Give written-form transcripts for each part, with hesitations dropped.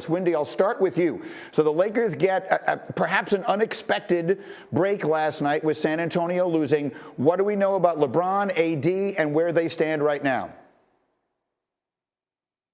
Windy, I'll start with you. So the Lakers get perhaps an unexpected break last night with San Antonio losing. What do we know about LeBron, AD, and where they stand right now?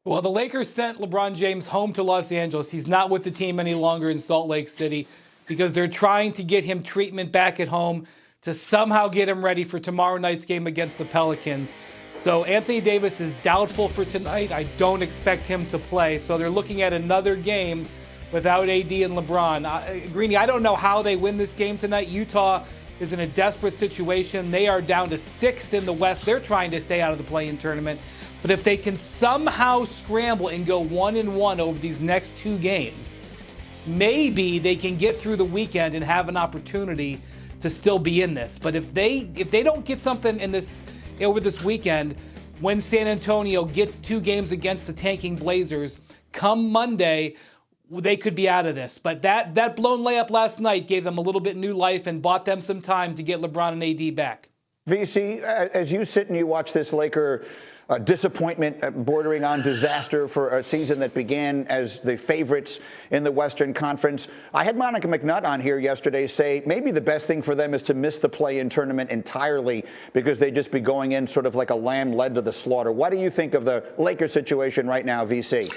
Well, the Lakers sent LeBron James home to Los Angeles. He's not with the team any longer in Salt Lake City because they're trying to get him treatment back at home to somehow get him ready for tomorrow night's game against the Pelicans. So Anthony Davis is doubtful for tonight. I don't expect him to play. So they're looking at another game without AD and LeBron. Greeny, I don't know how they win this game tonight. Utah is in a desperate situation. They are down to 6th in the West. They're trying to stay out of the play-in tournament. But if they can somehow scramble and go 1-1 over these next 2 games, maybe they can get through the weekend and have an opportunity to still be in this. But if they don't get something in this over this weekend, when San Antonio gets 2 games against the tanking Blazers, come Monday, they could be out of this. But that blown layup last night gave them a little bit new life and bought them some time to get LeBron and AD back. VC, as you sit and you watch this Laker disappointment bordering on disaster for a season that began as the favorites in the Western Conference. I had Monica McNutt on here yesterday say maybe the best thing for them is to miss the play-in tournament entirely because they'd just be going in sort of like a lamb led to the slaughter. What do you think of the Lakers situation right now, VC?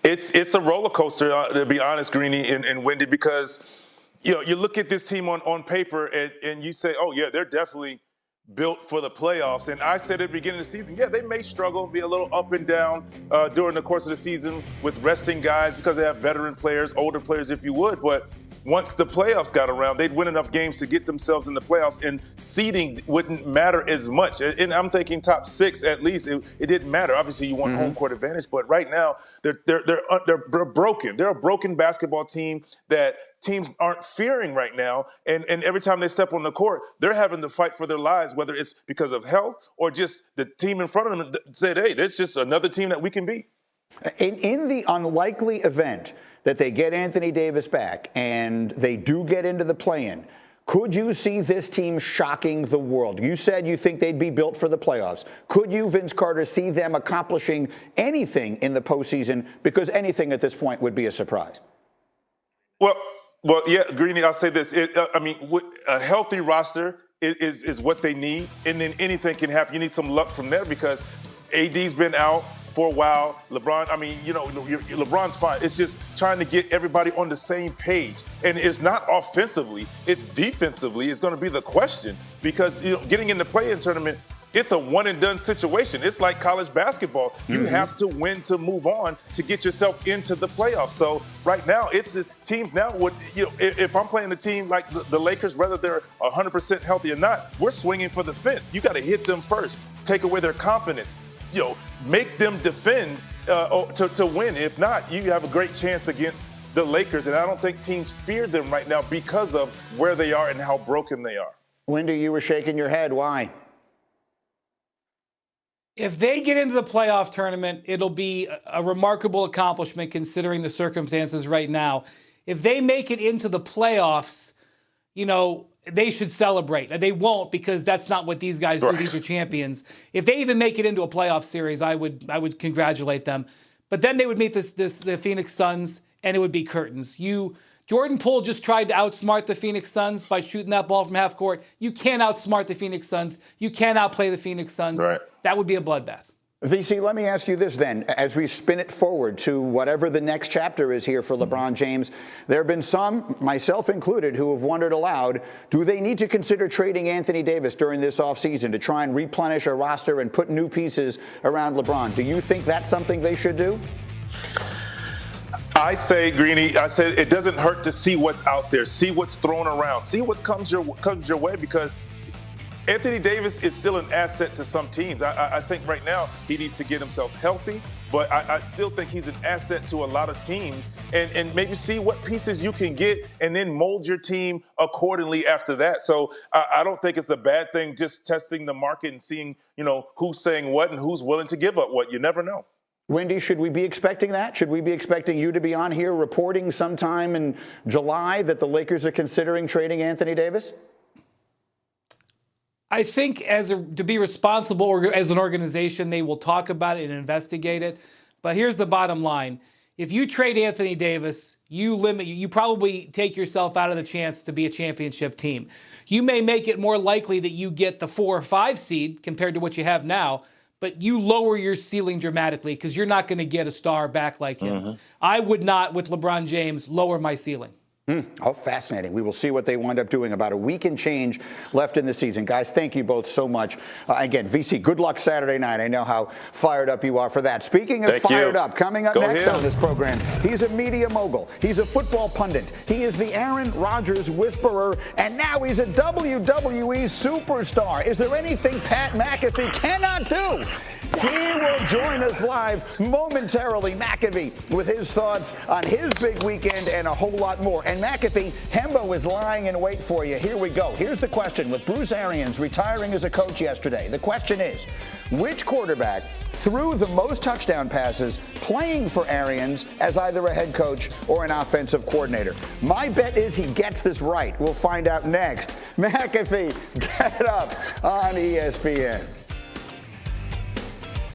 It's a roller coaster, to be honest, Greeny and Wendy, because you look at this team on paper and you say, oh yeah, they're definitely built for the playoffs. And I said at the beginning of the season, yeah, they may struggle, be a little up and down during the course of the season with resting guys because they have veteran players, older players, if you would. But once the playoffs got around, they'd win enough games to get themselves in the playoffs, and seeding wouldn't matter as much. And I'm thinking top 6 at least. It didn't matter. Obviously, you want home court advantage, but right now they're broken. They're a broken basketball team that teams aren't fearing right now. And every time they step on the court, they're having to fight for their lives, whether it's because of health or just the team in front of them said, hey, there's just another team that we can beat. In the unlikely event that they get Anthony Davis back and they do get into the play-in, could you see this team shocking the world? You said you think they'd be built for the playoffs. Could you, Vince Carter, see them accomplishing anything in the postseason? Because anything at this point would be a surprise. Well, yeah, Greeny, I'll say this. A healthy roster is what they need, and then anything can happen. You need some luck from there because AD's been out for a while. LeBron, LeBron's fine. It's just trying to get everybody on the same page. And it's not offensively, it's defensively is going to be the question because, getting in the play-in tournament, it's a one-and-done situation. It's like college basketball. You have to win to move on to get yourself into the playoffs. So right now, it's just teams now would, if I'm playing a team like the Lakers, whether they're 100% healthy or not, we're swinging for the fence. You got to hit them first, take away their confidence, make them defend to win. If not, you have a great chance against the Lakers. And I don't think teams fear them right now because of where they are and how broken they are. Wendy, you were shaking your head. Why? If they get into the playoff tournament, it'll be a remarkable accomplishment considering the circumstances right now. If they make it into the playoffs, they should celebrate. They won't because that's not what these guys do. These are champions. If they even make it into a playoff series, I would congratulate them. But then they would meet the Phoenix Suns, and it would be curtains. Jordan Poole just tried to outsmart the Phoenix Suns by shooting that ball from half court. You can't outsmart the Phoenix Suns. You can't outplay the Phoenix Suns. Right. That would be a bloodbath. VC, let me ask you this then. As we spin it forward to whatever the next chapter is here for LeBron James, there have been some, myself included, who have wondered aloud, do they need to consider trading Anthony Davis during this offseason to try and replenish a roster and put new pieces around LeBron? Do you think that's something they should do? I say, Greeny, it doesn't hurt to see what's out there, see what's thrown around, see what comes your way because Anthony Davis is still an asset to some teams. I think right now he needs to get himself healthy, but I still think he's an asset to a lot of teams and maybe see what pieces you can get and then mold your team accordingly after that. So I don't think it's a bad thing just testing the market and seeing, who's saying what and who's willing to give up what. You never know. Wendy, should we be expecting that? Should we be expecting you to be on here reporting sometime in July that the Lakers are considering trading Anthony Davis? I think to be responsible as an organization, they will talk about it and investigate it. But here's the bottom line. If you trade Anthony Davis, you probably take yourself out of the chance to be a championship team. You may make it more likely that you get the 4 or 5 seed compared to what you have now, but you lower your ceiling dramatically because you're not going to get a star back like him. I would not, with LeBron James, lower my ceiling. Oh, fascinating. We will see what they wind up doing. About a week and change left in the season. Guys, thank you both so much. Again, VC, good luck Saturday night. I know how fired up you are for that. Speaking of fired up, coming up next on this program, he's a media mogul. He's a football pundit. He is the Aaron Rodgers whisperer, and now he's a WWE superstar. Is there anything Pat McAfee cannot do? He will join us live momentarily, McAfee, with his thoughts on his big weekend and a whole lot more. And McAfee, Hembo is lying in wait for you. Here we go. Here's the question. With Bruce Arians retiring as a coach yesterday, the question is, which quarterback threw the most touchdown passes playing for Arians as either a head coach or an offensive coordinator? My bet is he gets this right. We'll find out next. McAfee, get up on ESPN.